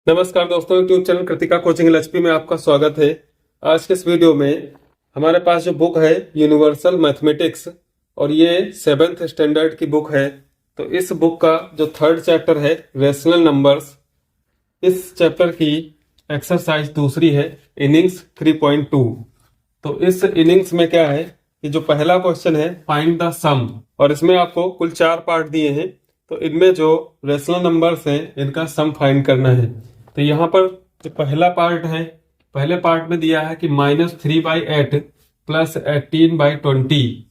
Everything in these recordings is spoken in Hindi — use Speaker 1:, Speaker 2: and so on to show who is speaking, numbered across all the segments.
Speaker 1: नमस्कार दोस्तों, YouTube channel Kritika coaching LHP में आपका स्वागत है। आज के इस वीडियो में हमारे पास जो बुक है यूनिवर्सल मैथमेटिक्स और ये 7th स्टैंडर्ड की बुक है। तो इस बुक का जो थर्ड चैप्टर है रेशनल नंबर्स, इस चैप्टर की एक्सरसाइज दूसरी है इनिंग्स 3.2। तो इस इनिंग्स में क्या है कि जो पहला क्वेश्चन है फाइंड द सम, और इसमें आपको कुल 4 पार्ट दिए हैं। तो इनमें जो रेशनल नंबर्स हैं इनका सम फाइंड करना है। तो यहाँ पर जो पहला पार्ट है, पहले पार्ट में दिया है कि -3/8 प्लस 18/20,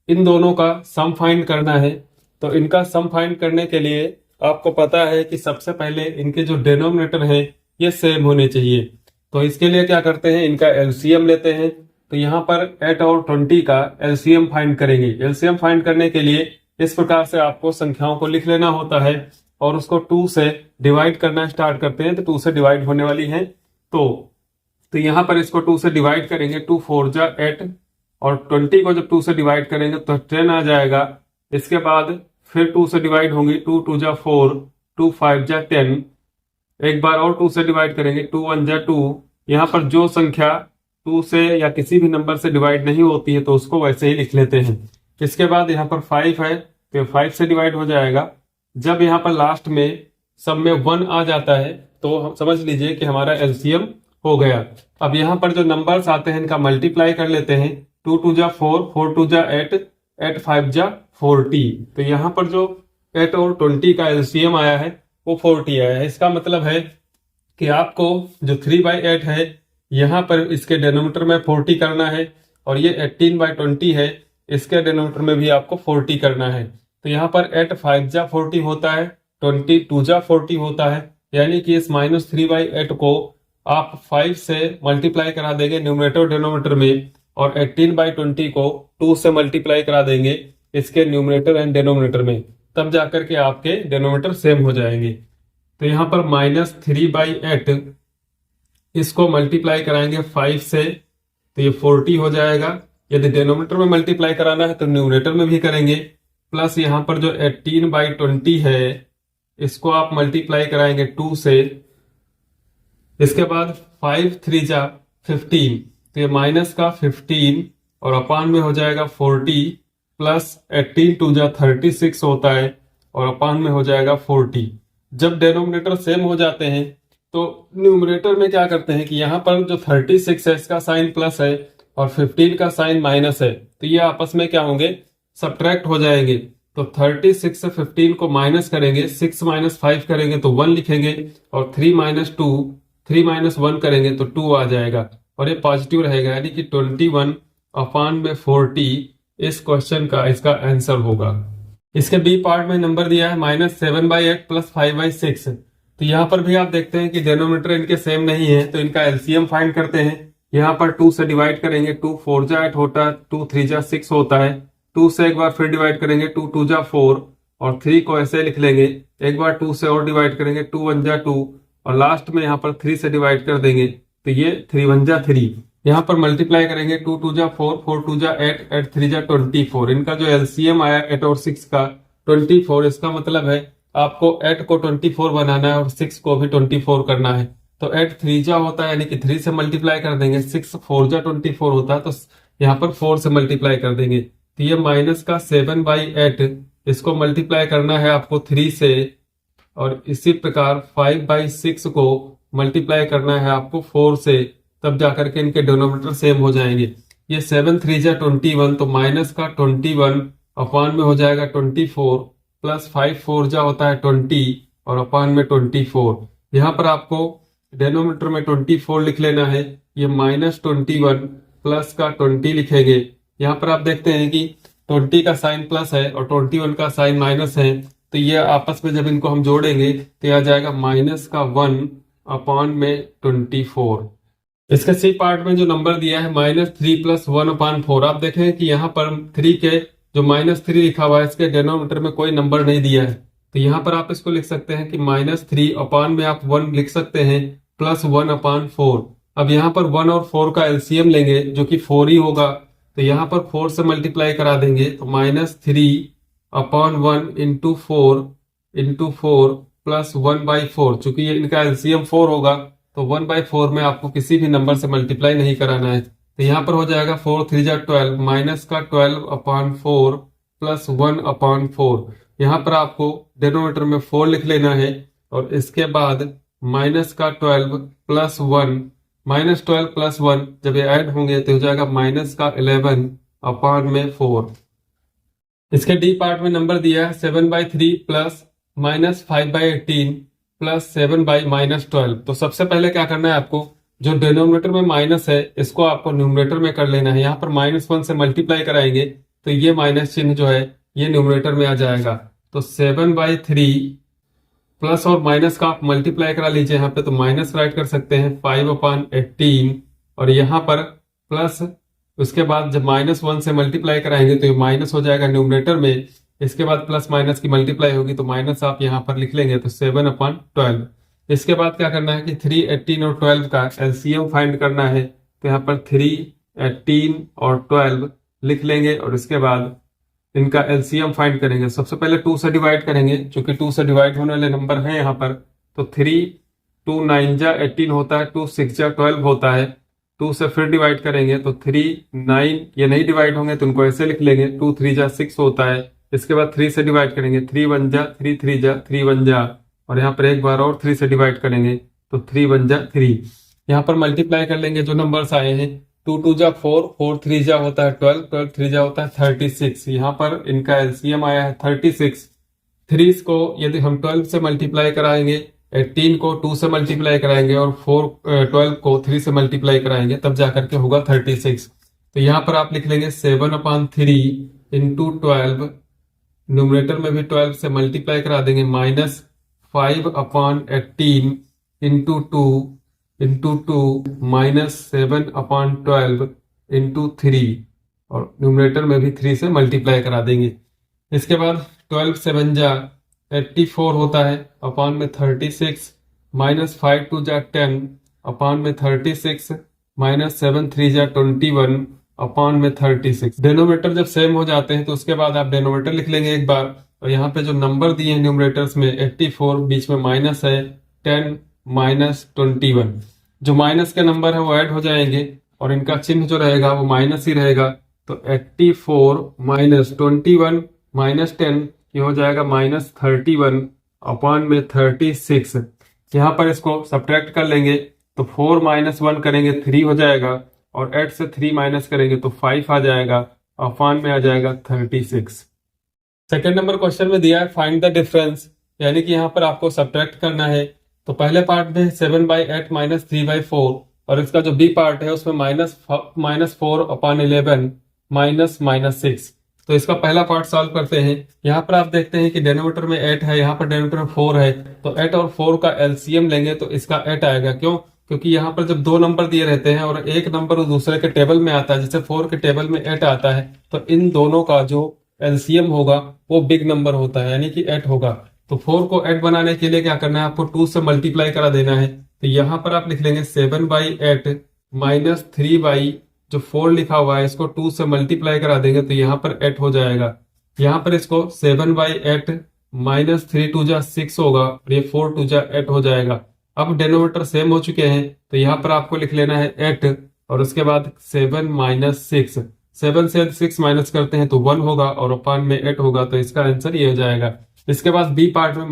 Speaker 1: इन दोनों का सम फाइंड करना है। तो इनका सम फाइंड करने के लिए आपको पता है कि सबसे पहले इनके जो डिनोमिनेटर हैं ये सेम होने चाहिए। तो इसके लिए क्या करते हैं, इनका एलसीएम लेते हैं। तो यहाँ पर 8 और 20 का एलसीएम फाइंड करेंगे। एलसीएम फाइंड करने के लिए इस प्रकार से आपको संख्याओं को लिख लेना होता है और उसको 2 से डिवाइड करना स्टार्ट करते हैं। तो 2 से डिवाइड होने वाली है। तो यहाँ पर इसको 2 से डिवाइड करेंगे, 2 4 जा 8, और 20 को जब 2 से डिवाइड करेंगे तो 10 आ जाएगा। इसके बाद फिर 2 से डिवाइड होंगी, 2 2 जा 4, 2 5 जा 10, एक बार और 2 से डिवाइड करेंगे, 2 1 जा 2। यहाँ पर जो संख्या 2 से या किसी भी नंबर से डिवाइड नहीं होती है तो उसको वैसे ही लिख लेते हैं। इसके बाद यहाँ पर 5 है तो 5 से डिवाइड हो जाएगा। जब यहाँ पर लास्ट में सब में 1 आ जाता है तो हम समझ लीजिए कि हमारा एलसीएम हो गया। अब यहाँ पर जो नंबर्स आते हैं इनका मल्टीप्लाई कर लेते हैं। 2 2 जा 4, 4 2 जा 8, 8 5 जा 40। तो यहाँ पर जो 8 और 20 का एलसीएम आया है वो 40 आया है। इसका मतलब है कि आपको जो 3/8 है यहाँ पर इसके डिनोमिनेटर में 40 करना है, और ये 18/20 है, इसके डिनोमिनेटर में भी आपको 40 करना है। तो यहाँ पर 8 5 जा 40 होता है, 20 2 जा 40 होता है, यानी कि इस -3/8 को आप 5 से मल्टीप्लाई करा देंगे न्यूमरेटर और डिनोमिनेटर में, और 18/20 को 2 से मल्टीप्लाई करा देंगे इसके न्यूमरेटर एंड डिनोमिनेटर में, तब जाकर के आपके डिनोमिनेटर सेम हो जाएंगे। तो यहाँ पर -3/8 इसको मल्टीप्लाई कराएंगे 5 से तो ये 40 हो जाएगा। यदि डिनोमिनेटर में मल्टीप्लाई कराना है तो न्यूमरेटर में भी करेंगे। प्लस यहाँ पर जो 18/20 है इसको आप मल्टीप्लाई कराएंगे 2 से। इसके बाद 5 3 जा 15, तो ये माइनस का 15 और अपान में हो जाएगा 40, प्लस 18 2 जा 36 होता है और अपान में हो जाएगा 40। जब डिनोमिनेटर सेम हो जाते हैं तो न्यूमरेटर में क्या करते हैं कि यहाँ पर जो 36 है इसका साइन प्लस है और 15 का साइन माइनस है, तो ये आपस में क्या होंगे, सब्ट्रैक्ट हो जाएंगे। तो 36 से 15 को माइनस करेंगे, 6 - 5 करेंगे तो 1 लिखेंगे, और 3 - 2, 3 - 1 करेंगे तो 2 आ जाएगा, और ये पॉजिटिव रहेगा, यानी कि 21 अपान में 40 इस क्वेश्चन का इसका आंसर होगा। इसके बी पार्ट में नंबर दिया है -7/8 प्लस 5/6। तो यहाँ पर भी आप देखते हैं कि डिनोमिनेटर इनके सेम नहीं है, तो इनका एलसीएम फाइंड करते हैं। यहाँ पर 2 से डिवाइड करेंगे, 2 4 जा 8 होता है, 2 3 जा 6 होता है, 2 से एक बार फिर डिवाइड करेंगे, 2 2 जा 4, और 3 को ऐसे लिख लेंगे। एक बार 2 से और डिवाइड करेंगे, 2 1 जा 2, और लास्ट में यहाँ पर 3 से डिवाइड कर देंगे तो ये 3 1 जा 3। यहाँ पर मल्टीप्लाई करेंगे, 2 2 जा 4, 4 2 जा 8, 8 3 जा 24। इनका जो एलसीएम आया 8 और 6 का 24। इसका मतलब है आपको 8 को 24 बनाना है और 6 को भी 24 करना है। तो 8 3 जा होता है, यानी कि 3 से मल्टीप्लाई कर देंगे, 6 4 जा 24 होता है, तो यहाँ पर 4 से मल्टीप्लाई कर देंगे। तो ये माइनस का 7/8 इसको मल्टीप्लाई करना है आपको 3 से, और इसी प्रकार 5/6 को मल्टीप्लाई करना है आपको 4 से, तब जाकर के इनके डिनोमिनेटर सेम हो जाएंगे। ये 7 3 जा 21, तो माइनस का 21 अपान में हो जाएगा 24, प्लस 5 4 जा होता है 20 और अपान में 24। यहाँ पर आपको डिनोमिनेटर में 24 लिख लेना है। ये -21 प्लस का 20 लिखेंगे। यहाँ पर आप देखते हैं कि 20 का साइन प्लस है और 21 का साइन माइनस है, तो ये आपस में जब इनको हम जोड़ेंगे तो आ जाएगा -1 अपान में 24। इसके सी पार्ट में जो नंबर दिया है -3 + 1/4, आप देखें कि यहाँ पर 3 के जो -3 लिखा हुआ है इसके डिनोमिनेटर में कोई नंबर नहीं दिया है, तो यहाँ पर आप इसको लिख सकते हैं कि -3 अपान में आप 1 लिख सकते हैं, प्लस 1/4। अब यहाँ पर 1 और 4 का एलसीएम लेंगे जो कि 4 ही होगा, तो यहाँ पर 4 से मल्टीप्लाई करा देंगे, तो -3/1 × 4 × 4 प्लस 1/4। चूंकि ये इनका एलसीएम 4 होगा तो 1/4 में आपको किसी भी नंबर से मल्टीप्लाई नहीं कराना है। तो यहाँ पर हो जाएगा 4 3 जा 12 माइनस का 12/4 प्लस 1/4। यहाँ पर आपको डिनोमिनेटर में 4 लिख लेना है और इसके बाद माइनस का 12 प्लस 1, माइनस 12 प्लस 1 जब ये ऐड होंगे तो हो जाएगा माइनस का 11/4। इसके डी पार्ट में नंबर दिया है 7/3 प्लस माइनस 5/18 प्लस 7/-12। तो सबसे पहले क्या करना है आपको, जो डिनोमिनेटर में माइनस है इसको आपको न्यूमरेटर में कर लेना है। यहाँ पर -1 से मल्टीप्लाई कराएंगे तो ये माइनस चिन्ह जो है ये न्यूमरेटर में आ जाएगा। तो 7/3 प्लस और माइनस का आप मल्टीप्लाई करा लीजिए यहाँ पे, तो माइनस राइट कर सकते हैं 5/18 और यहाँ पर प्लस, उसके बाद जब -1 से मल्टीप्लाई कराएंगे तो ये माइनस हो जाएगा न्यूमरेटर में। इसके बाद प्लस माइनस की मल्टीप्लाई होगी तो माइनस आप यहाँ पर लिख लेंगे तो 7/12। इसके बाद क्या करना है कि 3, 18 और 12 का एलसीएम फाइंड करना है। तो यहाँ पर 3, 18 और 12 लिख लेंगे और इसके बाद इनका एलसीएम फाइंड करेंगे। सबसे पहले 2 से डिवाइड करेंगे, क्योंकि 2 से डिवाइड होने वाले नंबर हैं यहाँ पर। तो 3, 2 9 जा 18 होता है, 2 6 जा 12 होता है। 2 से फिर डिवाइड करेंगे तो 3 9, ये नहीं डिवाइड होंगे तो उनको ऐसे लिख लेंगे। 2 3 जा 6 होता है। इसके बाद 3 से डिवाइड करेंगे, 3 1 जा 3 3 जा 3 1 जा, और यहाँ पर एक बार और 3 से डिवाइड करेंगे तो 3 1 जा 3। यहाँ पर मल्टीप्लाई कर लेंगे जो नंबर्स आए हैं। 2 2 जा 4, 4 3 जा होता है 12, 12 3 जा होता है 36। यहाँ पर इनका एलसीएम आया है 36। 3 को यदि हम 12 से मल्टीप्लाई कराएंगे, 18 को 2 से मल्टीप्लाई कराएंगे और 12 को 3 से मल्टीप्लाई कराएंगे तब जाकर के होगा 36। तो यहाँ पर आप लिख लेंगे 7/3 इंटू 12, न्यूमरेटर में भी 12 से मल्टीप्लाई करा देंगे, माइनस 5/18 इंटू 2 माइनस 7/12 इंटू 3, और न्यूमरेटर में भी 3 से मल्टीप्लाई करा देंगे। इसके बाद 12 7 जा 84 होता है अपॉन में 36, माइनस 5 2 जा 10 अपॉन में 36, माइनस 7 3 जा 21 अपॉन में 36। डिनोमिनेटर जब सेम हो जाते हैं तो उसके बाद आप डिनोमिनेटर लिख लेंगे एक बार, और यहाँ पे जो नंबर दिए हैं न्यूमरेटर्स में 84, बीच में माइनस है 10 माइनस 21, जो माइनस के नंबर है वो ऐड हो जाएंगे और इनका चिन्ह जो रहेगा वो माइनस ही रहेगा। तो 84 माइनस 21 माइनस 10, ये हो जाएगा माइनस 31 अपॉन में 36। यहाँ पर इसको सब्ट्रैक्ट कर लेंगे तो 4 माइनस 1 करेंगे 3 हो जाएगा, और 8 से 3 माइनस करेंगे तो 5 आ जाएगा, अपॉन में आ जाएगा 36। सेकेंड नंबर क्वेश्चन में दिया है फाइंड द डिफरेंस, यानी कि यहाँ पर आपको सब्ट्रैक्ट करना है। तो पहले पार्ट में 7/8 माइनस 3/4, और इसका जो बी पार्ट है उसमें -4/11 माइनस 6। तो इसका पहला पार्ट सॉल्व करते हैं। यहाँ पर आप देखते हैं कि डिनोमिनेटर में 8 है, यहाँ पर डिनोमिनेटर में 4 है, तो 8 और 4 का एलसीएम लेंगे तो इसका 8 आएगा। क्यों? क्योंकि यहाँ पर जब 2 नंबर दिए रहते हैं और एक नंबर दूसरे के टेबल में आता है, जैसे 4 के टेबल में 8 आता है, तो इन दोनों का जो एलसीएम होगा वो बिग नंबर होता है, यानी कि 8 होगा। तो 4 को 8 बनाने के लिए क्या करना है, आपको 2 से मल्टीप्लाई करा देना है। तो यहाँ पर आप लिख लेंगे 7/8 माइनस 3 जो 4 लिखा हुआ है इसको 2 से मल्टीप्लाई करा देंगे तो यहाँ पर 8 हो जाएगा। यहाँ पर इसको 7/8 माइनस 3 2 जा 6 होगा, और ये 4 2 जा 8 हो जाएगा। अब डिनोमिनेटर सेम हो चुके हैं तो यहाँ पर आपको लिख लेना है 8, और उसके बाद 7 माइनस 6, 7 से 6 माइनस करते हैं तो 1 होगा, और अपॉन में 8 होगा, तो इसका आंसर ये हो जाएगा। इसके बाद बी पार्ट में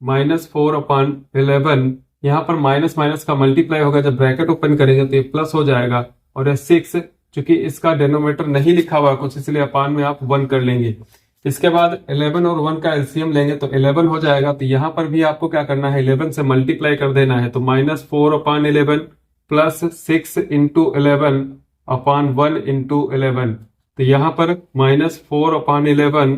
Speaker 1: -4/11, यहाँ पर माइनस माइनस का मल्टीप्लाई होगा, जब ब्रैकेट ओपन करेंगे तो ये प्लस हो जाएगा, और ये 6 चूंकि इसका डिनोमिनेटर नहीं लिखा हुआ कुछ, इसलिए अपॉन में आप 1 कर लेंगे। इसके बाद 11 और 1 का एलसीएम लेंगे तो 11 हो जाएगा। तो यहाँ पर भी आपको क्या करना है, 11 से मल्टीप्लाई कर देना है। तो -4/11 प्लस 6 इंटू 11 अपॉन 1 इंटू 11। तो यहाँ पर -4/11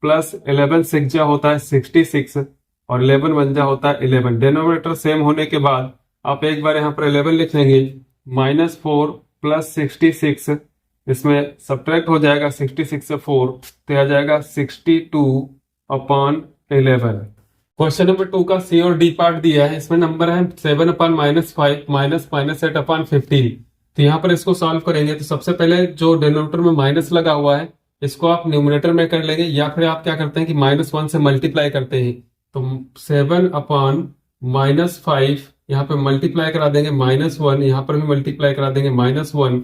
Speaker 1: प्लस 11 6 जा होता है 66, और 11 1 जा होता है 11। डिनोमिनेटर सेम होने के बाद आप एक बार यहाँ पर 11 लिख लेंगे, -4 प्लस 66, इसमें सब्ट्रैक्ट हो जाएगा 66 से 4, तो आ जाएगा 62/11। क्वेश्चन नंबर 2 का सी और डी पार्ट दिया है, इसमें नंबर है 7/-5 माइनस -8/15। तो यहाँ पर इसको सॉल्व करेंगे तो सबसे पहले जो डिनोमिनेटर में माइनस लगा हुआ है इसको आप न्यूमरेटर में कर लेंगे, या फिर आप क्या करते हैं कि -1 से मल्टीप्लाई करते हैं। तो 7/-5 यहाँ पे मल्टीप्लाई करा देंगे, -1 यहाँ पर भी मल्टीप्लाई करा देंगे, -1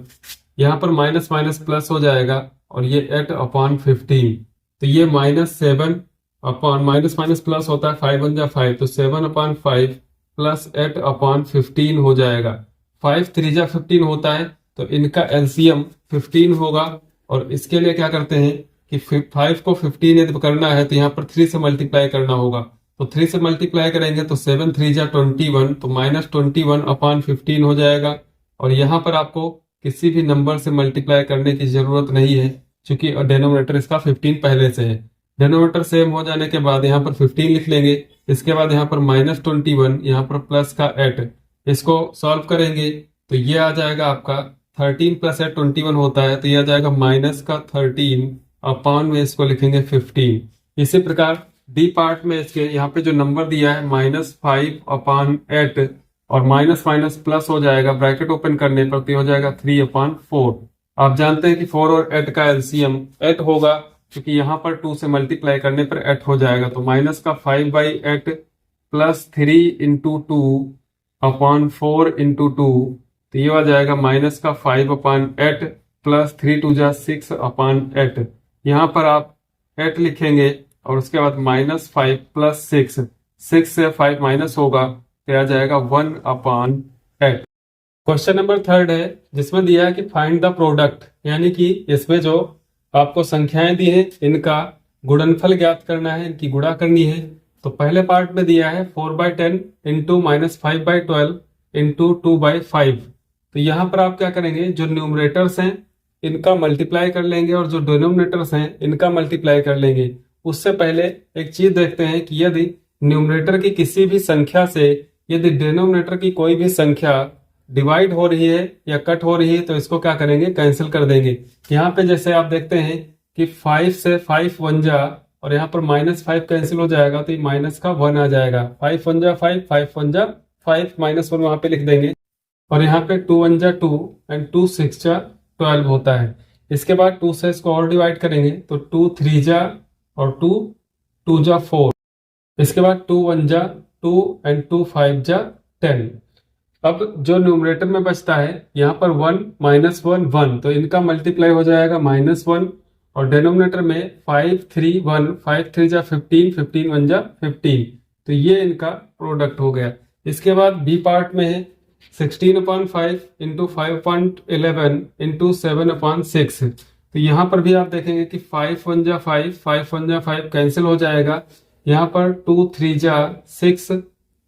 Speaker 1: यहाँ पर माइनस माइनस प्लस हो जाएगा और ये 8/15। तो ये -7 अपॉन माइनस माइनस प्लस होता है, 5 तो 7/5 प्लस 8/15 हो जाएगा। 5 3 जा 15 होता है, तो इनका एलसीएम 15 होगा। और इसके लिए क्या करते हैं कि 5 को 15 यदि करना है तो यहाँ पर 3 से मल्टीप्लाई करना होगा। तो 3 से मल्टीप्लाई करेंगे तो 7 3 जा 21, तो -21/15 हो जाएगा। और यहाँ पर आपको किसी भी नंबर से मल्टीप्लाई करने की जरूरत नहीं है, क्योंकि डिनोमिनेटर इसका 15 पहले से है। डिनोमिनेटर सेम हो जाने के बाद यहाँ पर 15 लिख लेंगे, इसके बाद यहाँ पर -21, यहाँ पर प्लस का 8, इसको सॉल्व करेंगे तो ये आ जाएगा आपका 13 + 8 21 होता है, तो ये आ जाएगा -13 अपॉन में इसको लिखेंगे 15। इसी प्रकार डी पार्ट में इसके यहाँ पे जो नंबर दिया है -5/8 और माइनस माइनस प्लस हो जाएगा ब्रैकेट ओपन करने पर, तो हो जाएगा 3/4। आप जानते हैं कि 4 और 8 का एलसीएम 8 होगा, क्योंकि यहाँ पर 2 से मल्टीप्लाई करने पर 8 हो जाएगा। तो -5/8 प्लस 3 × 2/4 × 2, तो ये आ जाएगा -5/8 प्लस 3 2 जा 6/8। यहाँ पर आप 8 लिखेंगे और उसके बाद -5 प्लस 6 से 5 माइनस होगा, तो आ जाएगा 1/8। क्वेश्चन नंबर 3 है, जिसमें दिया है कि फाइंड द प्रोडक्ट, यानी कि इसमें जो आपको संख्याएं दी है इनका गुणनफल ज्ञात करना है, इनकी गुणा करनी है। तो पहले पार्ट में दिया है 4/10 × -5/12 × 2/5। तो यहाँ पर आप क्या करेंगे, जो न्यूमरेटर्स हैं इनका मल्टीप्लाई कर लेंगे और जो डिनोमिनेटर्स हैं इनका मल्टीप्लाई कर लेंगे। उससे पहले एक चीज देखते हैं कि यदि न्यूमरेटर की किसी भी संख्या से यदि डिनोमिनेटर की कोई भी संख्या डिवाइड हो रही है या कट हो रही है तो इसको क्या करेंगे, कैंसिल कर देंगे। यहाँ पे जैसे आप देखते हैं कि 5 से 5 1 जा और यहाँ पर -5 कैंसिल हो जाएगा, तो ये माइनस का 1 आ जाएगा। 5 1 जा 5, 5 1 जा 5, -1 वहां पे लिख देंगे। और यहाँ पे 2 1 जा 2 एंड 2 6 जा 12 होता है। इसके बाद 2 से इसको और डिवाइड करेंगे तो 2 3 जा और 2 2 जा 4। इसके बाद 2 1 जा 2 एंड 2 5 जा 10। अब जो न्यूमरेटर में बचता है यहाँ पर 1 -1 1, तो इनका मल्टीप्लाई हो जाएगा -1। और डिनोमिनेटर में 5 3 1, 5 3 जा 15, 15 1 जा 15, तो ये इनका प्रोडक्ट हो गया। इसके बाद बी पार्ट में है 16/5 × 5/11 × 7/6। तो यहाँ पर भी आप देखेंगे कि 5 1 जा 5, 5 1 जा 5 कैंसिल हो जाएगा। यहाँ पर 2 3 जा 6,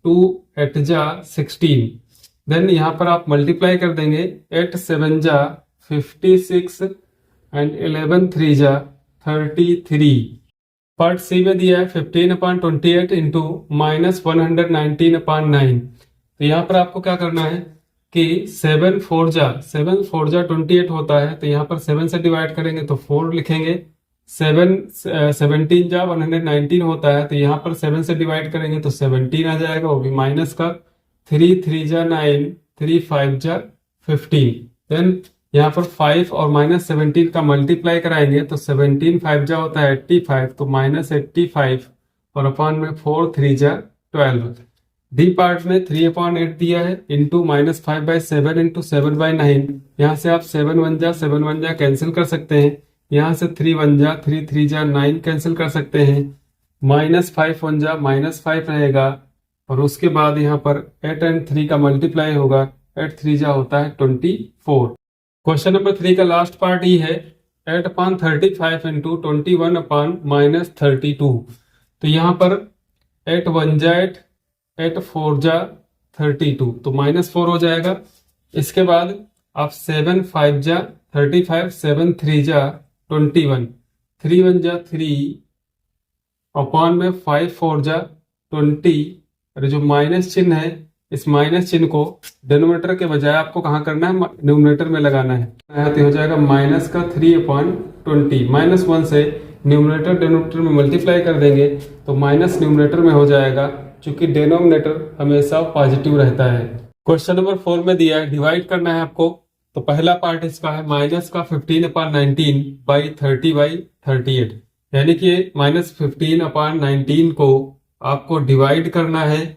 Speaker 1: 2 8 जा 16। देन यहाँ पर आप मल्टीप्लाई कर देंगे, 8 7 जा 56 एंड 11 3 जा 33। पार्ट सी में दिया है 15/28 × -119/9। तो यहाँ पर आपको क्या करना है कि 7 4 जा 28 होता है, तो यहाँ पर 7 से डिवाइड करेंगे तो 4 लिखेंगे। 17 जा 119 होता है, तो यहाँ पर 7 से डिवाइड करेंगे तो 17 आ जाएगा, वो भी माइनस का। 3 3 जा 9, 3 5 जा 15। देन यहाँ पर 5 और -17 का मल्टीप्लाई कराएंगे तो 17 5 जा होता है 85, तो -85 और अपॉन में 4 3 जा 12। डी पार्ट में 3/8 दिया है इंटू -5/7 × 7/9। यहाँ से आप 7 1 जा कैंसिल कर सकते हैं। यहाँ से 3 1 जा 3 3 जा 9 कैंसिल कर सकते हैं। -5 1 जा -5 रहेगा और उसके बाद यहाँ पर 8 एंड 3 का मल्टीप्लाई होगा, 8 3 जा होता है 24। क्वेश्चन नंबर 3 का लास्ट पार्ट ही है 8/35 × 21/-32। तो यहाँ पर 8 1 जा 8, 8 4 जा 32, तो -4 हो जाएगा। इसके बाद आप 7 5 जा 35, 7 3 जा 21, 3 1 जा 3 अपॉन में 5 4 जा 20। और जो माइनस चिन्ह है, इस माइनस चिन्ह को डिनोमिनेटर के बजाय आपको कहाँ करना है, न्यूमरेटर में लगाना है। तो हो जाएगा -3/20। -1 से न्यूमरेटर डिनोमिनेटर में मल्टीप्लाई कर देंगे तो माइनस न्यूमरेटर में हो जाएगा, क्योंकि डिनोमिनेटर हमेशा पॉजिटिव रहता है। क्वेश्चन नंबर 4 में दिया है डिवाइड करना है आपको। तो पहला पार्ट इसका है -15/19/30/38, यानी कि -15/19 को आपको डिवाइड करना है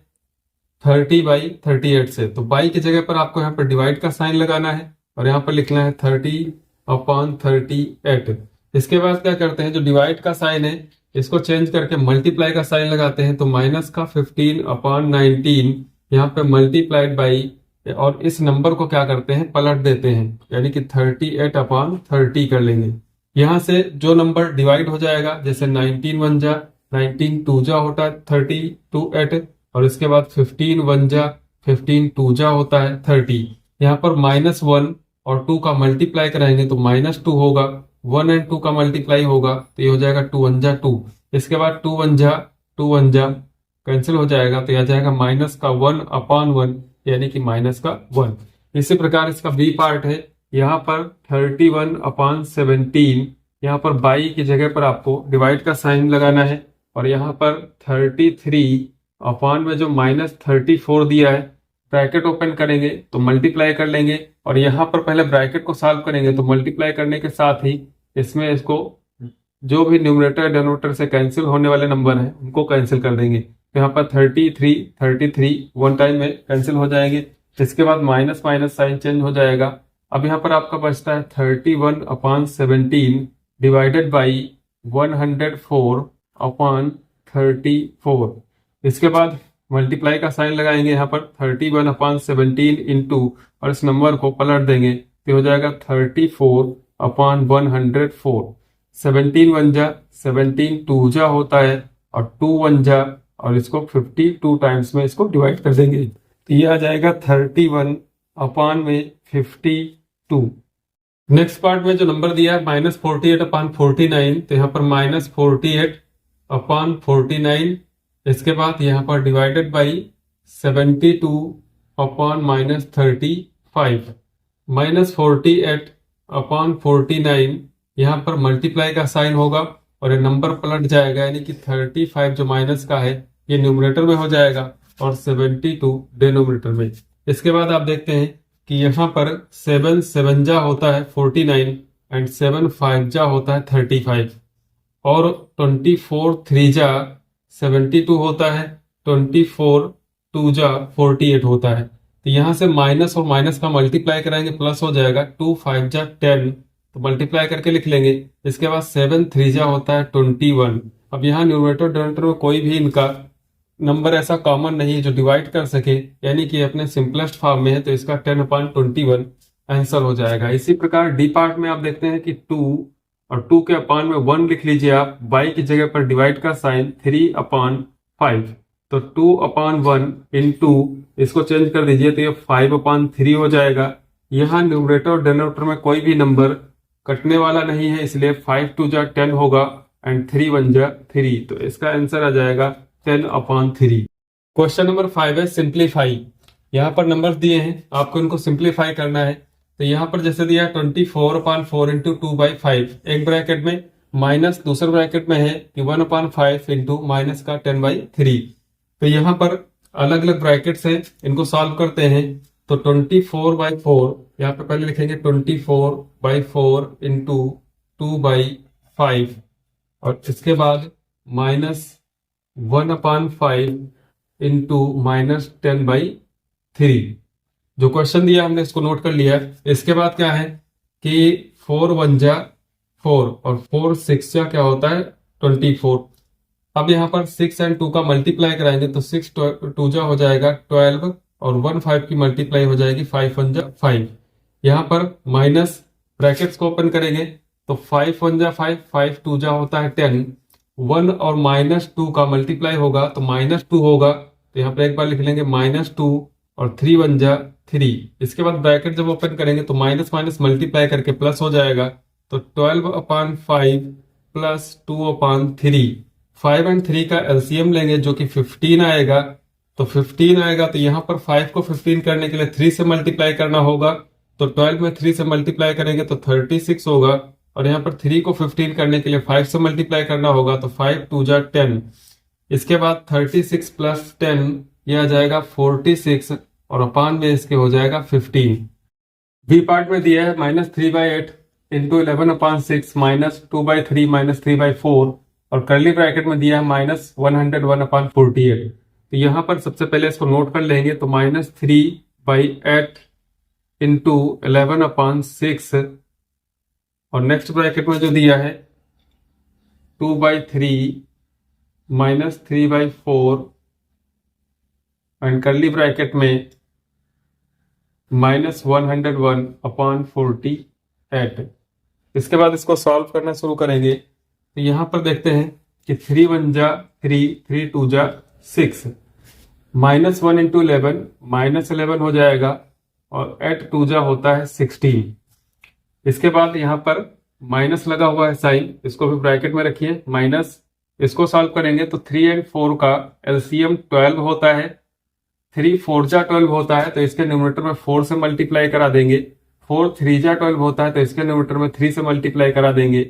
Speaker 1: 30/38 से। तो बाई की जगह पर आपको यहाँ पर डिवाइड का साइन लगाना है और यहाँ पर लिखना है 30/38। इसके बाद क्या करते हैं, जो डिवाइड का साइन है इसको चेंज करके मल्टीप्लाई का साइन लगाते हैं। तो माइनस का 15/19 यहाँ पे मल्टीप्लाइड बाई, और इस नंबर को क्या करते हैं, पलट देते हैं, यानी कि 38/30 कर लेंगे। यहाँ से जो नंबर डिवाइड हो जाएगा, जैसे 19 1 जा 19 2 जा होता है 32/8, और इसके बाद 15 1 जा 15 2 जा होता है 30। यहाँ पर -1 और 2 का मल्टीप्लाई कराएंगे तो -2 होगा, 1 एंड 2 का मल्टीप्लाई होगा तो ये हो जाएगा 2 1 जा 2। इसके बाद 2 1 जा कैंसिल हो जाएगा तो यह जाएगा माइनस का 1/1, यानी कि -1। इसी प्रकार इसका बी पार्ट है, यहाँ पर 31/17, यहाँ पर बाई की जगह पर आपको डिवाइड का साइन लगाना है, और यहाँ पर 33 में जो -34 दिया है, ब्रैकेट ओपन करेंगे तो मल्टीप्लाई कर लेंगे, और यहाँ पर पहले ब्रैकेट को सॉल्व करेंगे तो मल्टीप्लाई करने के साथ ही इसमें इसको जो भी न्यूमरेटर डिनोमिनेटर से कैंसिल होने वाले नंबर हैं उनको कैंसिल कर देंगे। तो यहाँ पर 33 वन टाइम में कैंसिल हो जाएंगे। इसके बाद माइनस माइनस साइन चेंज हो जाएगा। अब यहाँ पर आपका बचता है 31/17 डिवाइडेड बाई 104/34। इसके बाद मल्टीप्लाई का साइन लगाएंगे, यहाँ पर 31/17 इंटू, और इस नंबर को पलट देंगे तो हो जाएगा 34/104। 17 1 जा 17 2 जा होता है, और 2 1 जा, और इसको 52 टाइम्स में इसको डिवाइड कर देंगे तो ये आ जाएगा 31/52। नेक्स्ट पार्ट में जो नंबर दिया है -48/49, तो यहाँ पर -48/49। इसके बाद यहाँ पर डिवाइडेड बाई 72/-35। -48/49 यहाँ पर मल्टीप्लाई का साइन होगा और ये नंबर पलट जाएगा, यानी कि 35 जो माइनस का है ये न्यूमरेटर में हो जाएगा और 72 डिनोमिनेटर में। इसके बाद आप देखते हैं कि यहाँ पर 7 7 जा होता है 49 एंड 7 5 जा होता है 35, और 24 3 जा 72 होता है, 24 2 जा 48 होता है। तो यहाँ से माइनस और माइनस का मल्टीप्लाई कराएंगे, प्लस हो जाएगा 2 5 जा 10, तो मल्टीप्लाई करके लिख लेंगे। इसके बाद 7 3 जा होता है 21। अब यहाँ न्यूमरेटर डिनोमिनेटर में कोई भी इनका नंबर ऐसा कॉमन नहीं है जो डिवाइड कर सके, यानी कि अपने सिंपलेस्ट फॉर्म में है, तो इसका 10/21 आंसर हो जाएगा। इसी प्रकार डी पार्ट में आप देखते हैं कि 2 और 2 के अपान में 1 लिख लीजिए आप, बाई की जगह पर डिवाइड का साइन 3/5, तो 2/1 इंटू इसको चेंज कर दीजिए तो ये 5/3 हो जाएगा। यहाँ न्यूमरेटर और डिनोमिनेटर में कोई भी नंबर कटने वाला नहीं है, इसलिए 5 2 जा 10 होगा एंड 3 1 जा 3, तो इसका आंसर आ जाएगा 10/3। क्वेश्चन नंबर 5 है सिंप्लीफाई। यहाँ पर नंबर दिए हैं, आपको इनको सिंप्लीफाई करना है। तो यहाँ पर जैसे दिया 24/4 इंटू 2/5, एक ब्रैकेट में, माइनस दूसरे ब्रैकेट में है कि 1/5 इंटू माइनस का 10/3। तो यहाँ पर अलग अलग ब्रैकेट से इनको सॉल्व करते हैं। तो 24/4 यहाँ पे पहले लिखेंगे 24/4 इंटू 2/5, और इसके बाद -1/5 इंटू -10/3। जो क्वेश्चन दिया हमने इसको नोट कर लिया। इसके बाद क्या है कि 4 1 जा 4 और 4 6 जा क्या होता है 24। अब यहाँ पर 6 एंड 2 का मल्टीप्लाई कराएंगे तो 6 2 जा हो जाएगा 12, और 1 5 की मल्टीप्लाई हो जाएगी 5 1 जा 5। यहाँ पर माइनस ब्रैकेट्स को ओपन करेंगे तो 5 1 जा 5, 5 2 जा होता है 10, 1 और -2 का मल्टीप्लाई होगा तो -2 होगा, तो यहाँ पर एक बार लिख लेंगे -2, और 3 1 जा 3। इसके बाद ब्रैकेट जब ओपन करेंगे तो माइनस माइनस मल्टीप्लाई करके प्लस हो जाएगा, तो 12/5 प्लस 2/3। 5 एंड 3 का एलसीएम लेंगे जो कि 15 आएगा, तो 15 आएगा तो यहाँ पर 5 को 15 करने के लिए 3 से मल्टीप्लाई करना होगा, तो 12 में 3 से मल्टीप्लाई करेंगे तो 36 होगा, और यहाँ पर 3 को 15 करने के लिए 5 से मल्टीप्लाई करना होगा, तो 5 2 जा 10। इसके बाद 36 प्लस 10 यह आ जाएगा 46, और अपान में इसके हो जाएगा 15। बी पार्ट में दिया है -3/8 इंटू 11/6 -2/3 -3/4 और कर्ली ब्रैकेट में दिया है -101/48। तो यहाँ पर सबसे पहले इसको नोट कर लेंगे, तो -3/8 इंटू 11/6, और नेक्स्ट ब्रैकेट में जो दिया है 2/3 -3/4 एंड कर्ली ब्रैकेट में -101/48। इसके बाद इसको सॉल्व करना शुरू करेंगे। तो यहाँ पर देखते हैं कि 3 1 जा 3, 3 2 जा 6, -1 इंटू 11 -11 हो जाएगा, और 8 2 जा होता है 16। इसके बाद यहाँ पर माइनस लगा हुआ है साइन, इसको भी ब्रैकेट में रखिए माइनस। इसको सॉल्व करेंगे तो 3 एंड 4 का एलसीएम 12 होता है, 3 4 जा 12 होता है, तो इसके न्यूमरेटर में 4 से मल्टीप्लाई करा देंगे। 4 3 जा 12 होता है, तो इसके न्यूमरेटर में 3 से मल्टीप्लाई करा देंगे।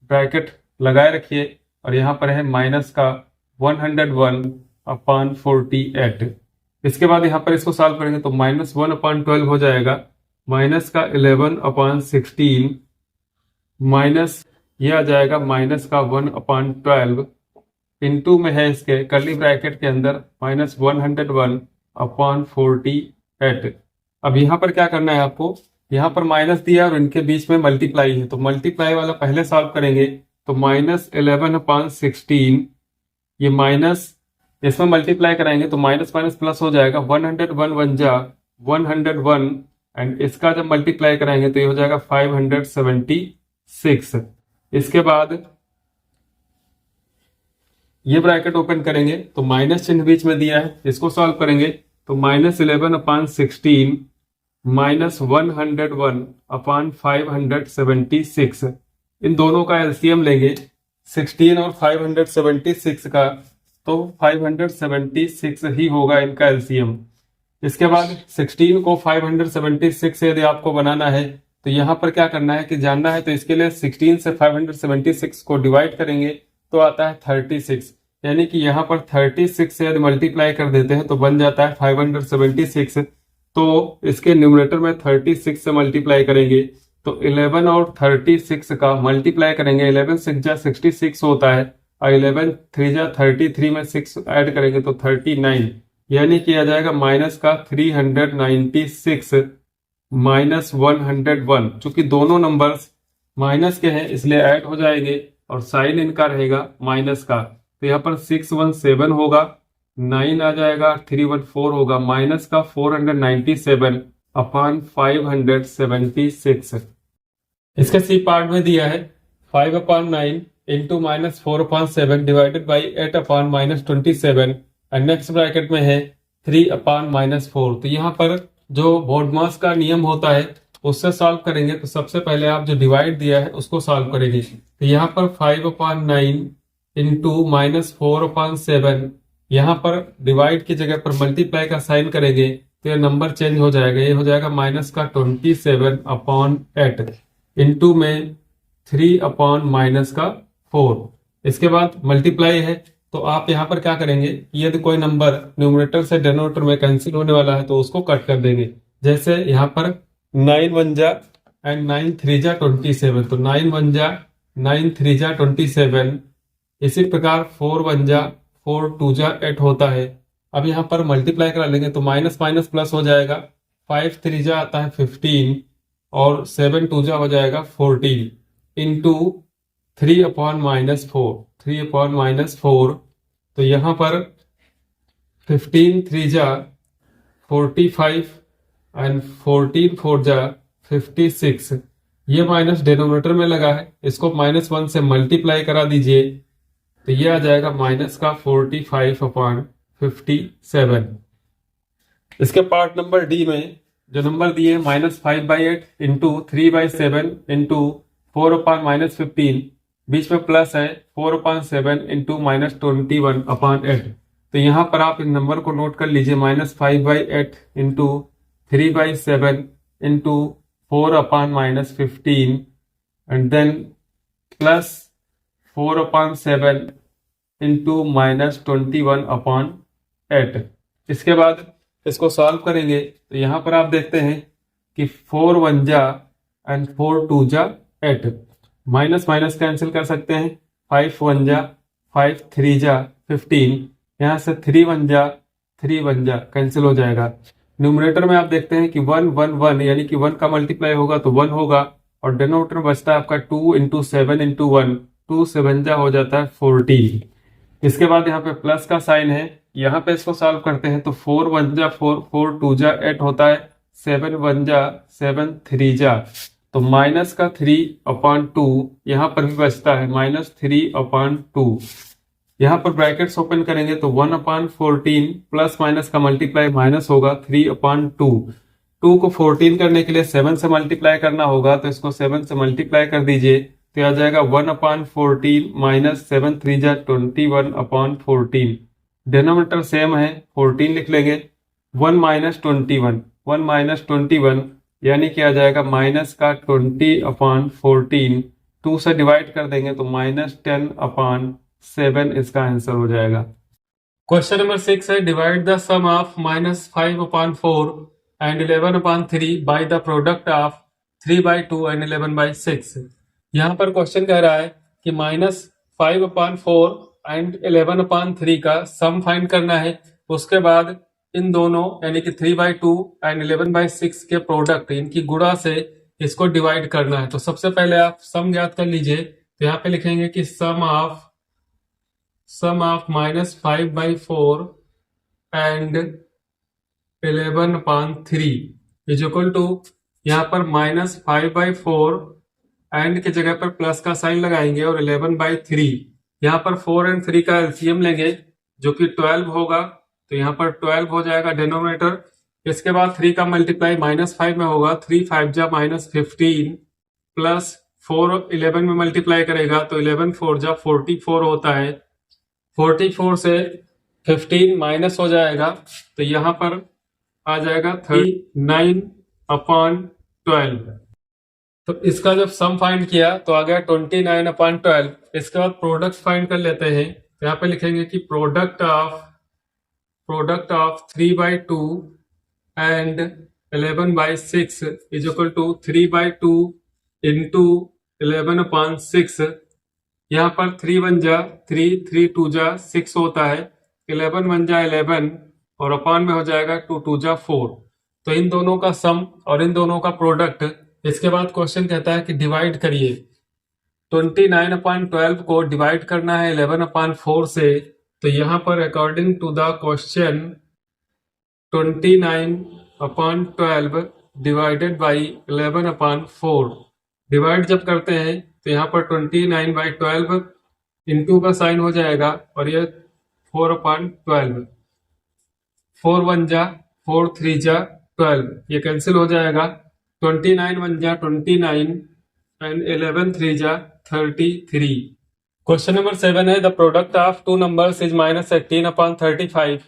Speaker 1: ब्रैकेट लगाए रखिए, और यहाँ पर है माइनस का 101/48। इसके बाद यहाँ पर इसको सॉल्व करेंगे तो -1/12 हो जाएगा, माइनस का 11/16 माइनस ये आ जाएगा माइनस का 1/12 इंटू में है इसके कर्ली ब्रैकेट के अंदर -101/48। अब यहाँ पर क्या करना है आपको, यहाँ पर माइनस दिया और इनके बीच में मल्टीप्लाई है, तो मल्टीप्लाई वाला पहले सॉल्व करेंगे। तो -11/16 ये माइनस, इसमें मल्टीप्लाई कराएंगे तो माइनस माइनस प्लस हो जाएगा, 101 1 जा 101, एंड इसका जब मल्टीप्लाई कराएंगे तो ये हो जाएगा 576। इसके बाद ये ब्रैकेट ओपन करेंगे तो माइनस चिन्ह बीच में दिया है, इसको सॉल्व करेंगे तो -11/16 -101/576। इन दोनों का एलसीएम लेंगे 16 और 576 का, तो 576 ही होगा इनका एलसीएम। इसके बाद 16 को 576 से यदि आपको बनाना है तो यहाँ पर क्या करना है कि जानना है, तो इसके लिए 16 से 576 को डिवाइड करेंगे तो आता है 36, यानी कि यहाँ पर 36 से यदि मल्टीप्लाई कर देते हैं तो बन जाता है 576। तो इसके न्यूमरेटर में 36 से मल्टीप्लाई करेंगे तो 11 और 36 का मल्टीप्लाई करेंगे, 11 6 जा 66 होता है, और 11 3 जा 33 में 6 ऐड करेंगे तो 39, यानी कि आ जाएगा माइनस का 396 -101। चूंकि दोनों नंबर्स माइनस के हैं इसलिए ऐड हो जाएंगे, और साइन इनका रहेगा माइनस का, तो यहाँ पर 617 होगा, 9 आ जाएगा, 314 होगा, माइनस का 497/576। इसके सी पार्ट में दिया है 5/9 इंटू -4/7 डिवाइडेड बाई 8/-27, और नेक्स्ट ब्रैकेट में है 3/-4। तो यहाँ पर जो बोर्डमास का नियम होता है उससे सॉल्व करेंगे, तो सबसे पहले आप जो डिवाइड दिया है उसको सॉल्व करेंगे। तो यहाँ पर 5/9 इंटू -4/7, यहाँ पर डिवाइड की जगह पर मल्टीप्लाई का साइन करेंगे तो ये नंबर चेंज हो जाएगा, ये हो जाएगा माइनस का 27/8 इंटू में 3/-4। इसके बाद मल्टीप्लाई है, तो आप यहाँ पर क्या करेंगे, यदि कोई नंबर न्यूमरेटर से डिनोमिनेटर में कैंसिल होने वाला है तो उसको कट कर देंगे। जैसे यहाँ पर 9 1 जा एंड 9 3 जा 27, तो 9 1 जा 9 3 जा 27। इसी प्रकार 4 1 जा 4 2 जा 8 होता है। अब यहाँ पर मल्टीप्लाई करा लेंगे तो माइनस माइनस प्लस हो जाएगा, 5 3 जा आता है 15, और 7 2 जा हो जाएगा 14 इंटू 3/-4। तो यहाँ पर 15 3 जा 45 एंड 14 4 जा 56। ये माइनस डिनोमिनेटर में लगा है, इसको -1 से मल्टीप्लाई करा दीजिए तो ये आ जाएगा माइनस का 45/57। इसके पार्ट नंबर डी में जो नंबर दिए -5/8 इंटू 3/7 इंटू 4/-15, बीच में प्लस है 4/7 इंटू -21/8। तो यहाँ पर आप इन नंबर को नोट कर लीजिए, -5/8 into 3/7 into 4/-15 and then plus 4/7 into -21/8। इसके बाद इसको सॉल्व करेंगे तो यहाँ पर आप देखते हैं कि 4 1 जा एंड 4 2 जा 8, माइनस माइनस कैंसिल कर सकते हैं, 5 1 जा 5 3 जा 15, यहाँ से 3 1 जा कैंसिल हो जाएगा। न्यूमरेटर में आप देखते हैं कि 1 1 1 यानी कि 1 का मल्टीप्लाई होगा तो 1 होगा, और डिनोमिनेटर में बचता है आपका 2 इंटू 7 इंटू 1, 2 7 जा हो जाता है 14। इसके बाद यहाँ पे प्लस का साइन है, यहाँ पे इसको सॉल्व करते हैं तो 4 1 जा 4, 4 2 जा 8 होता है, 7 1 जा 7 3 जा, तो माइनस का 3/2 यहाँ पर भी बचता है -3/2। यहाँ पर ब्रैकेट्स ओपन करेंगे तो 1/14 प्लस माइनस का मल्टीप्लाई माइनस होगा 3/2। 2 को 14 करने के लिए 7 से मल्टीप्लाई करना होगा, तो इसको 7 से मल्टीप्लाई कर दीजिए तो आ जाएगा 1/14 माइनस 7 3 जा 21/14। डिनोमिनेटर सेम है, 14 लिख लेंगे। 1 माइनस 21 यानी कि आ जाएगा माइनस का 20/14, 2 से डिवाइड कर देंगे तो -10/7 इसका आंसर हो जाएगा। क्वेश्चन नंबर 6 है, divide the sum of -5/4 and 11/3 by the product of 3/2 and 11/6। यहाँ पर क्वेश्चन कह रहा है कि -5/4 एंड 11/3 का सम फाइंड करना है, उसके बाद इन दोनों यानी कि 3/2 एंड 11/6 के प्रोडक्ट इनकी गुणा से इसको डिवाइड करना है। तो सबसे पहले आप सम ज्ञात कर लीजिए, तो यहाँ पे लिखेंगे कि sum of -5/4 and 11/3 is equal to, यहाँ पर -5/4 एंड की जगह पर प्लस का साइन लगाएंगे और 11/3, यहाँ पर 4 और 3 का एलसीएम लेंगे जो कि 12 होगा, तो यहाँ पर 12 हो जाएगा डिनोमिनेटर। इसके बाद 3 का मल्टीप्लाई -5 में होगा, 3 5 जा -15 प्लस 4 11 में मल्टीप्लाई करेगा तो 11 4 जा 44 होता है, 44 से 15 माइनस हो जाएगा तो यहाँ पर आ जाएगा 39/12। तो इसका जब सम फाइंड किया तो आ गया 29/12। इसके बाद प्रोडक्ट फाइंड कर लेते हैं, तो यहाँ पे लिखेंगे कि product of 3/2 and 11/6 is equal to 3/2 into 11/6। यहाँ पर 3 1 जा 3, 3 2 जा 6 होता है, 11 1 जा 11 और अपॉन में हो जाएगा 2 2 जा 4। तो इन दोनों का सम और इन दोनों का प्रोडक्ट। इसके बाद क्वेश्चन कहता है कि डिवाइड करिए, 29/12 को डिवाइड करना है 11/4 से, तो यहाँ पर according to the question 29/12 divided by 11/4 divide जब करते हैं तो यहाँ पर 29/12 इंटू का साइन हो जाएगा और ये 4/12, 4 1 जा 4 3 जा 12, ये कैंसिल हो जाएगा। 29 1 जा 29 एंड 11 3 जा 33। क्वेश्चन नंबर 7 है, the product of two numbers is -18/35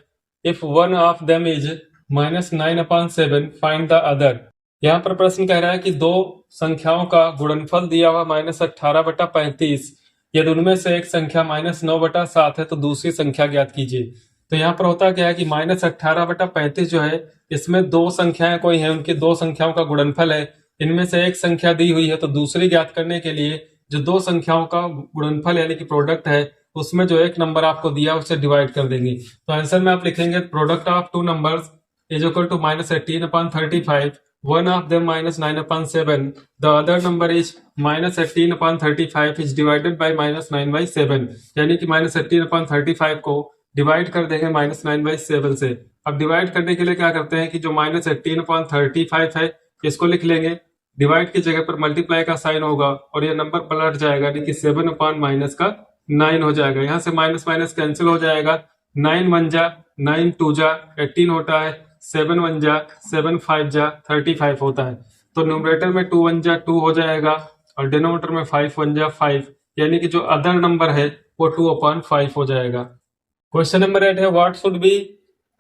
Speaker 1: if one of them is -9/7 find the other. यहाँ पर प्रश्न कह रहा है कि दो संख्याओं का गुणनफल दिया हुआ -18/35, यदि उनमें से एक संख्या -9/7 है तो दूसरी संख्या ज्ञात कीजिए। तो यहाँ पर होता क्या है कि -18/35 जो है, इसमें दो संख्याएं कोई हैं, उनकी दो संख्याओं का गुणनफल है, इनमें से एक संख्या दी हुई है, तो दूसरी ज्ञात करने के लिए जो दो संख्याओं का गुणनफल यानी कि प्रोडक्ट है, उसमें जो एक नंबर आपको दिया उससे डिवाइड कर देंगे। तो आंसर में आप लिखेंगे product of two numbers is equal to -18/35, one of them -9/7, the other number is -18/35 is divided by -9/7, यानी कि -18/35 को डिवाइड कर देंगे -9/7 से। अब डिवाइड करने के लिए क्या करते हैं कि जो -18/35 है इसको लिख लेंगे, डिवाइड की जगह पर मल्टीप्लाई का साइन होगा और ये नंबर पलट जाएगा, यानी कि 7/-9 हो जाएगा। यहाँ से माइनस माइनस कैंसिल हो जाएगा, 9 1 जा 9 2 जा 18 होता है, 7 1 जा 7 5 जा 35 होता है। तो न्यूमरेटर में 2 1 जा 2 हो जाएगा और डिनोमिनेटर में 5 1 जा 5, यानी कि जो अदर नंबर है वो 2/5 हो जाएगा। क्वेश्चन नंबर 8 है, what should be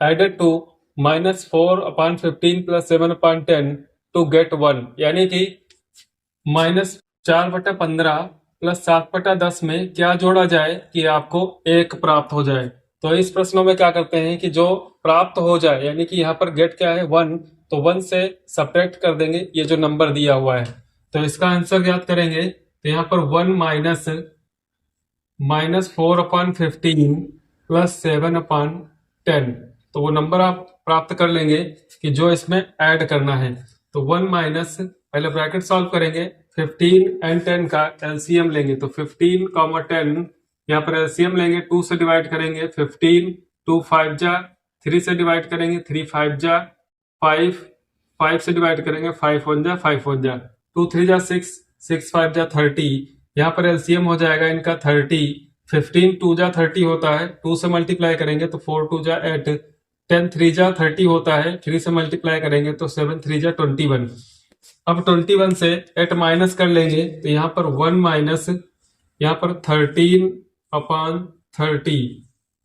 Speaker 1: added to -4/15 + 7/10 to get 1, यानी कि -4/15 + 7/10 में क्या जोड़ा जाए कि आपको 1 प्राप्त हो जाए। तो इस प्रश्नों में क्या करते हैं कि जो प्राप्त हो जाए, यानी कि यहाँ पर गेट क्या है 1, तो 1 से सब्ट्रैक्ट कर देंगे ये जो नंबर दिया हुआ है। तो इसका आंसर ज्ञात करेंगे, तो यहाँ पर 1 - -4/15 प्लस 7/10। तो वो नंबर आप प्राप्त कर लेंगे कि जो इसमें ऐड करना है। तो 1 माइनस, पहले ब्रैकेट सॉल्व करेंगे, 15 एंड 10 का एलसीएम लेंगे। तो 15, 10 यहाँ पर एलसीएम लेंगे, 2 से डिवाइड करेंगे, 15, 2 5 जा, 3 से डिवाइड करेंगे, 3 5 जा, 5 5 से डिवाइड करेंगे, 5 1 जा, 5 1 जा, 2 3 जा 6, 6 5 जा 30। यहाँ पर एलसीएम हो जाएगा इनका 30। 15 2 जा 30 होता है, 2 से मल्टीप्लाई करेंगे तो 4 2 जा 8, 10 3 जा 30 होता है, 3 से मल्टीप्लाई करेंगे तो 7 3 जा 21। अब 21 से 8 माइनस कर लेंगे तो यहाँ पर 1 माइनस, यहाँ पर 13/30।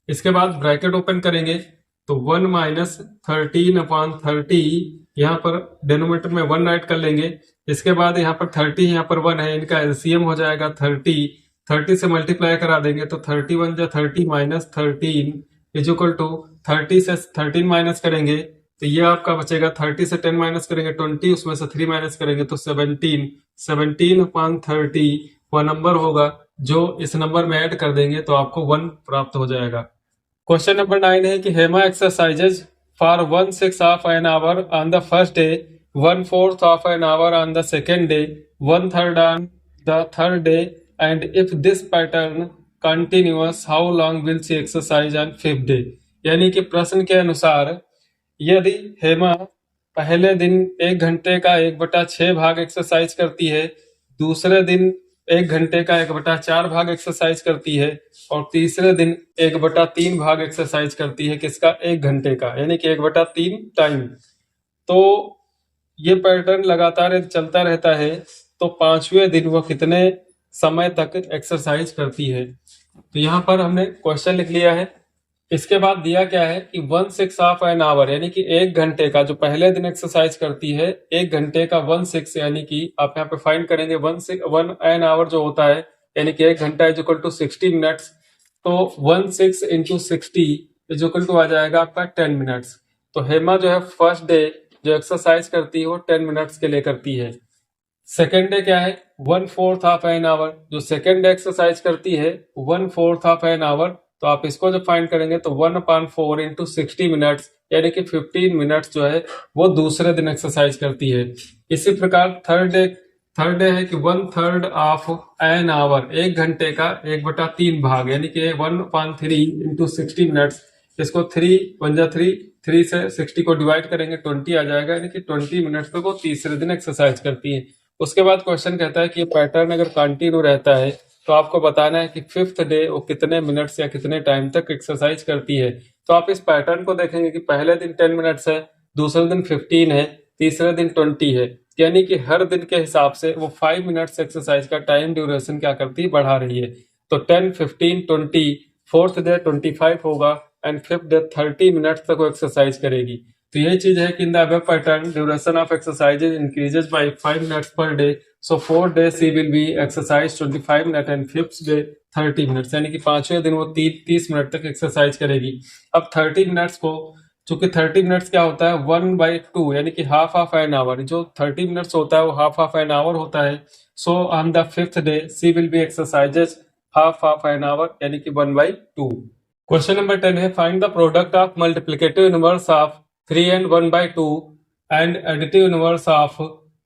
Speaker 1: इसके बाद ब्रैकेट ओपन करेंगे तो 1 माइनस 13/30, यहाँ पर डिनोमिनेटर में 1 राइट कर लेंगे। इसके बाद यहाँ पर 30, यहाँ पर 1 है, इनका एलसीएम हो जाएगा 30। 30 से मल्टीप्लाई करा देंगे तो 31 जा 30 माइनस 13 इज इक्वल टू 30 से 13 माइनस करेंगे तो ये आपका बचेगा, 30 से 10 माइनस करेंगे 20, उसमें से 3 माइनस करेंगे तो 17। 17/30 वह नंबर होगा जो इस नंबर में ऐड कर देंगे तो आपको 1 प्राप्त हो जाएगा। क्वेश्चन नंबर 9 है कि Hema exercises for 1/6 of an hour on the first day, 1/4 of an hour on the second day, 1/3 on the third day, and if this pattern continuous how long will she exercise on 5th day. यानी कि प्रश्न के अनुसार यदि हेमा पहले दिन 1 घंटे का 1/6 भाग एक्सरसाइज करती है, दूसरे दिन 1 घंटे का 1/4 भाग एक्सरसाइज करती है, और तीसरे दिन 1/3 भाग एक्सरसाइज करती है, किसका? 1 घंटे का, यानी कि 1/3 टाइम। तो ये पैटर्न लगातार चलता रहता है, तो 5वें दिन वो कितने समय तक एक्सरसाइज करती है। तो यहाँ पर हमने क्वेश्चन लिख लिया है। इसके बाद दिया क्या है कि 1/6 ऑफ एन आवर, यानी कि 1 घंटे का, जो पहले दिन एक्सरसाइज करती है 1 घंटे का 1/6, यानी कि आप यहाँ पे फाइंड करेंगे 1 एन आवर जो होता है, यानी कि 1 घंटा इज इक्वल टू 60 मिनट्स। तो 1/6 इंटू 60 इज इक्वल टू आ जाएगा आपका 10 मिनट्स। तो हेमा जो है फर्स्ट डे जो एक्सरसाइज करती है वो 10 मिनट्स के लिए करती है। सेकेंड डे क्या है? 1/4 ऑफ एन आवर, जो सेकेंड डे एक्सरसाइज करती है 1/4 ऑफ एन आवर। तो आप इसको जब फाइंड करेंगे तो 1/4 इंटू 60 मिनट्स, यानी कि 15 मिनट्स जो है वो दूसरे दिन एक्सरसाइज करती है। इसी प्रकार थर्ड डे है कि 1/3 ऑफ एन आवर, 1 घंटे का 1/3 भाग, यानी कि 1/3 इंटू 60 मिनट्स। इसको 3 1 जा 3, 3 से 60 को डिवाइड करेंगे 20 आ जाएगा, यानी कि 20 मिनट्स तक वो तीसरे दिन एक्सरसाइज करती है। उसके बाद क्वेश्चन कहता है कि ये पैटर्न अगर कंटिन्यू रहता है तो आपको बताना है कि 5th डे वो कितने मिनट्स या कितने टाइम तक एक्सरसाइज करती है। तो आप इस पैटर्न को देखेंगे कि पहले दिन 10 मिनट्स है, दूसरे दिन 15 है, तीसरे दिन 20 है, यानी कि हर दिन के हिसाब से वो 5 मिनट्स एक्सरसाइज का टाइम ड्यूरेशन क्या करती है? बढ़ा रही है। तो 10 15 20, 4th डे 25 होगा, एंड 5th डे 30 मिनट्स तक वो एक्सरसाइज करेगी। तो यही चीज है कि in the above pattern duration of exercises increases by 5 minutes per day, so 4 days she will be exercise 25 minute and 5th day 30 minutes, यानी कि 5वें दिन वो 30 मिनट तक एक्सरसाइज करेगी। अब 30 मिनट्स को, चूंकि 30 मिनट्स क्या होता है 1/2, यानी कि हाफ ऑफ एन आवर, जो 30 मिनट्स होता है वो हाफ ऑफ एन आवर होता है। So on the 5th day she will be exercises half of an hour, यानी कि 1/2। क्वेश्चन नंबर 10 है find the product of multiplicative inverse of 3 and 1/2 and additive inverse of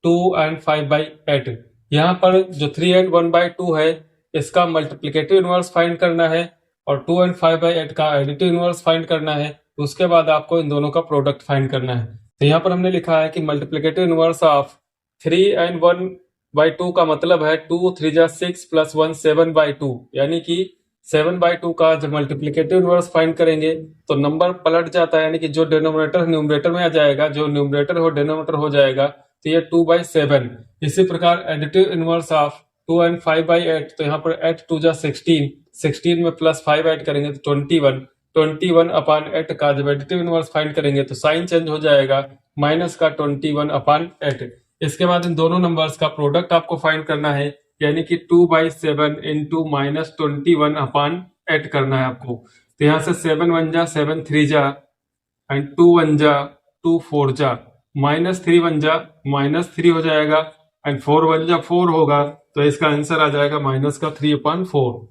Speaker 1: 2 and 5/8। यहाँ पर जो 3 and 1/2 है इसका मल्टीप्लिकेटिव इनवर्स फाइंड करना है, और 2 and 5/8 का एडिटिव इनवर्स फाइंड करना है। उसके बाद आपको इन दोनों का प्रोडक्ट फाइंड करना है। तो यहाँ पर हमने लिखा है कि मल्टीप्लिकेटिव इनवर्स ऑफ 3 and 1/2 का मतलब है 2 3 जा 6 प्लस 1 7/2, यानी कि 7/2 का जब मल्टीप्लिकेटिव इनवर्स फाइंड करेंगे तो नंबर पलट जाता है, यानी कि जो डिनोमिनेटर न्यूमरेटर में आ जाएगा, जो न्यूमरेटर हो डिनोमिनेटर हो जाएगा, तो ये 2/7। इसी प्रकार एडिटिव इनवर्स ऑफ 2 and 5/8, तो यहाँ पर 8 2 जा 16, 16 में प्लस 5 ऐड करेंगे तो 21, 21/8 का जब एडिटिव इनवर्स फाइंड करेंगे तो साइन चेंज हो जाएगा, माइनस का 21/8। इसके बाद इन दोनों नंबर्स का प्रोडक्ट आपको फाइंड करना है, यानी कि 2/7 इंटू -21/8 करना है आपको। तो यहाँ से 7 1 जा 7 3 जा, एंड 2 1 जा 2 4 जा, -3 1 जा -3 हो जाएगा, एंड 4 1 जा 4 होगा। तो इसका आंसर आ जाएगा -3/4।